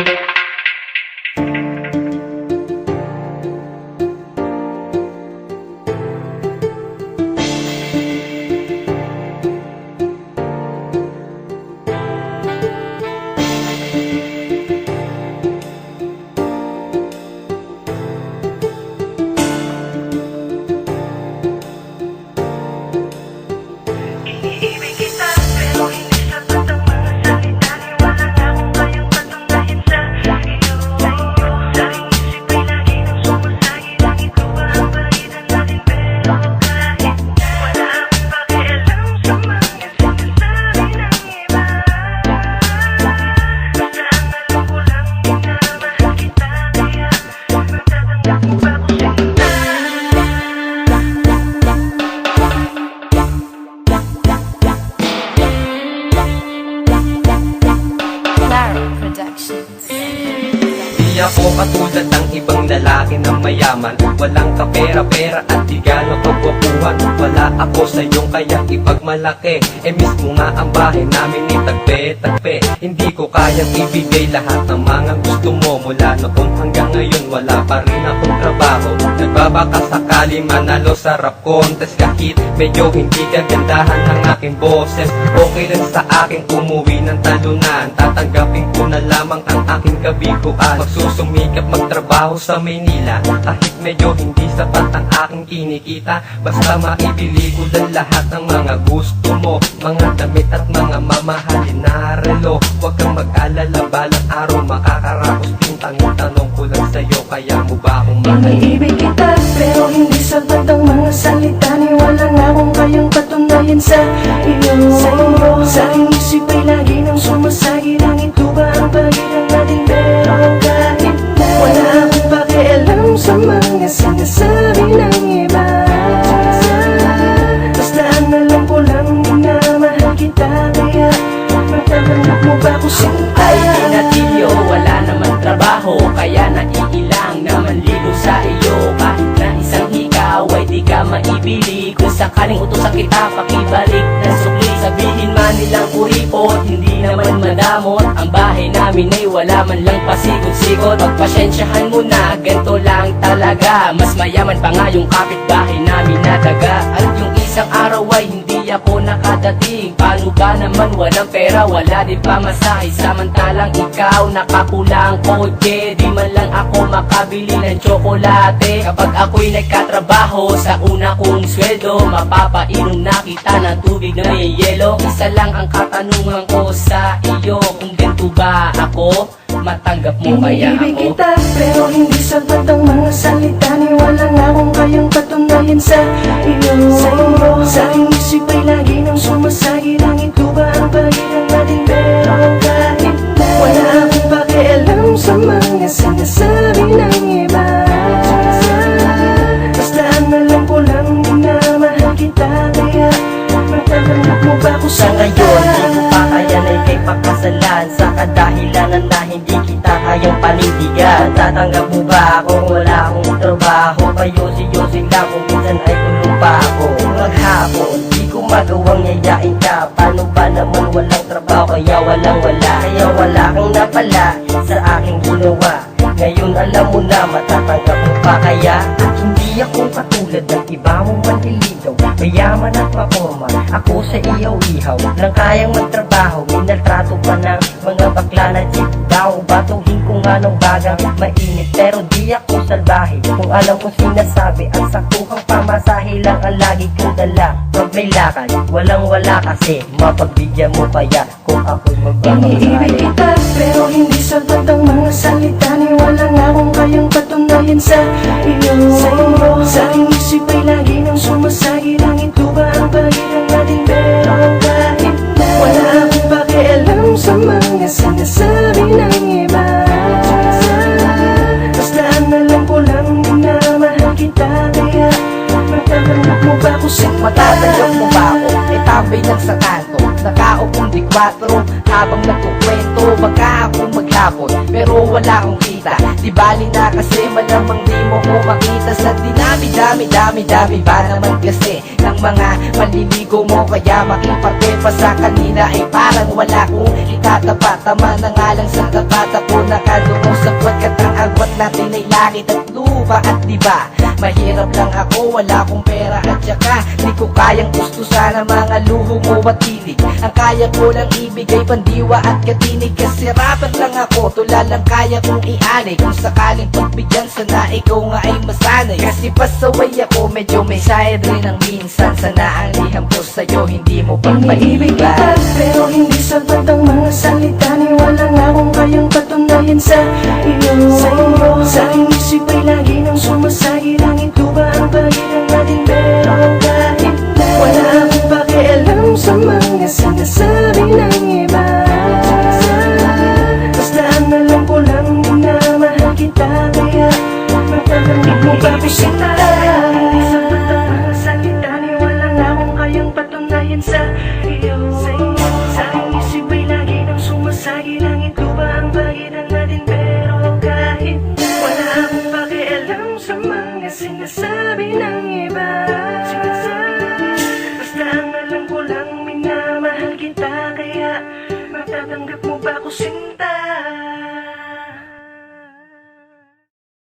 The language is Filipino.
Di ako katulad ng ibang lalaki na mayaman, walang kapera-pera at di gano'ng kagwapuhan. Wala ako sa iyong kaya ipagmalaki, mismo nga ang bahay namin ni tagpe-tagpe. Hindi ko kayang ibigay lahat ng mga gusto mo. Mula noon hanggang ngayon wala pa rin akong trabaho. Nagbabaka sakali manalo sa rap contest, kahit medyo hindi kagandahan ang aking boses. Okay lang sa akin umuwi ng talunan, tatanggapin ko na lamang ang aking kabiguan. Magsusumikap magtrabaho sa Maynila, kahit medyo hindi sapat ang aking kinikita. Basta maibili ko lang lahat ng mga gusto mo, mga damit at mga mamahalin na relo. Huwag kang mag-alala, balang araw makakaraos din. Tanong ko lang sa'yo, kaya mo ba akong mahalin? Iniibig kita pero hindi sapat ang mga salita. Niwala nga akong kayang patunayan sa iyo. Sa aking isip ay lagi nang sumasagi. Langit ko ba ang pagitan natin? Pero kahit na wala akong pakialam sa mga sinasabi ng iba. Basta ang alam ko lang, minamahal kita. Kaya matatanggap mo ba ko sinta? Ay pinatilyo, wala naman trabaho, kaya naiilang naman ligo sa iyo. Kahit na isang ikaw ay di ka maibili, kung sakaling utusan kita pakibalik ng sukli. Sabihin man nilang kuripot, hindi naman madamot. Ang bahay namin ay wala man lang pasikot-sikot. Pagpasensyahan mo na, ganito lang talaga. Mas mayaman pa nga yung kapitbahay namin na daga. At yung isang araw ay hindi ako nakadating. Paano ba naman walang pera, wala din pamasahe. Samantalang ikaw nakapulang kotse, di man lang ako makabili ng tsokolate. Kapag ako'y nagkatrabaho sa una kong sweldo, mapapainom na kita ng tubig na may yelo. Isa lang ang katanungan ko sa iyo, kung ganito ba ako, matanggap mo kaya Iniibig ako? kita pero hindi sapat ang mga salita. Niwala nga akong kayang patunayan sa iyo. Sa aking isip ay lagi nang sumasagi. Langit ko ba ang pagitan natin? Pero kahit na wala akong pakialam sa mga sinasabi ng iba. Basta ang alam ko lang, minamahal kita. Kaya matatanggap mo ba ko Sa ngayon, di ko pa kaya na ikay pagkasalan sa kadahilanan na hindi kita kayang panindigan. Tatanggap mo ba ako? Wala akong trabaho, payosi-yosi lang kung minsan ay kulong pa ako. Maghapon, di ko magawang yayain ka. Paano ba naman walang trabaho, kaya walang wala. Kaya wala kang napala sa aking ginawa. Ngayon alam mo na, matatanggap mo pa kaya? At hindi ako katulad ng iba mong manliligaw, mayaman at maporma, ako sa iyaw-ihaw lang kayang magtrabaho. Minaltrato pa ng mga bakla na cheap daw. Batuhin ko nga ng bagang mainit, pero di ako salbahe. Kung alam kong sinasabi, ang saktuhang pamasahe lang ang lagi kong dala. Pag may lakad, walang wala kasi mapagbigyan mo kaya kung ako'y Iniibig magpapasaya. kita pero hindi sapat ang mga salita. Niwala nga akong kayang patunayan sa iyo. Sa aking isip ay lagi nang sumasagi. Langit ko ba ang pagitan natin? Pero kahit na wala akong pakialam sa mga sinasabi ng iba. Basta ang alam ko lang, minamahal kita. Kaya matatanggap mo ba ko sinta? Matatanggap mo ba ako? Itabay lang sa kanto, nakaupong di 4 habang nagkukwento. Baka ako maghapon pero wala akong kita. Di bali na kasi malamang di mo ko makita. Sa dinami-dami ba naman kasi ng mga manliligo mo, kaya makiparte pa sa kanila ay parang wala kong itatapat. Tama na nga lang sa tapat ako nakalunong sapagkat ang agwat natin ay langit at lupa. At diba, mahirap lang ako, wala akong pera at saka di ko kayang gusto sana mga luho mo at tinig. Ang kaya ko lang ibigay pandiwa at katinig, kasi rapper lang ako, tula lang kaya kong ianay. Kung sakaling pagbigyan sana ikaw nga ay masanay, kasi pasaway ako medyo may side rin ang minsan. Sana ang liham ko sa'yo hindi mo Iniibig kita pagpaliban. pero hindi sapat ang mga salita. Wala nga akong kayang patunayan sa iyo. Sa aking isip ay lagi nang sumasagi. Langit ko ba ang pagitan natin, pero kahit na wala akong pakialam sa mga sinasabi ng iba. Basta ang alam ko lang minamahal kita, kaya matatanggap mo ba ko sinta? Hindi sapat ang mga salita, wala nga akong kayang patunayan sa iyo. Sa aking isip ay lagi nang sumasagi. Langit ko ba ang pagitan natin, pero kahit na wala akong pakialam sa mga sinasabi ng iba. Basta ang alam ko lang minamahal kita, kaya matatanggap mo ba ko sinta?